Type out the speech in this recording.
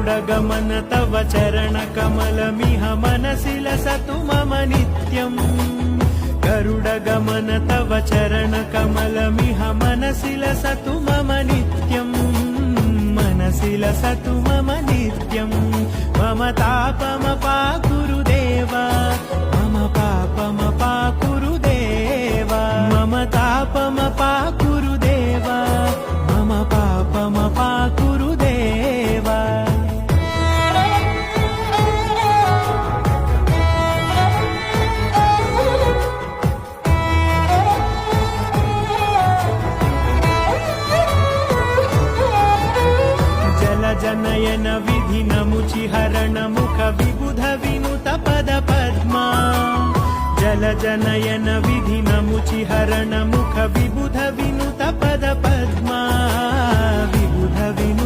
गरुडगमन तव चरणकमलमिह मनसि लसतु मम नित्यम् गरुडगमन तव चरणकमलमिह मनसि लसतु मम नित्यम् मनसि लसतु मम नित्यम् मम तापमपाकुरु देव मम पापमपाकुरु देव मम तापमपाकुरु देव मम पापमपाकुरु देव जनयन विधिन मुचिहरण मुख विबुध विनुत पद पद्मा जल जनयन विधिन मुचिहरण मुख विबुध विनुत पद पद्मा विबुध विनु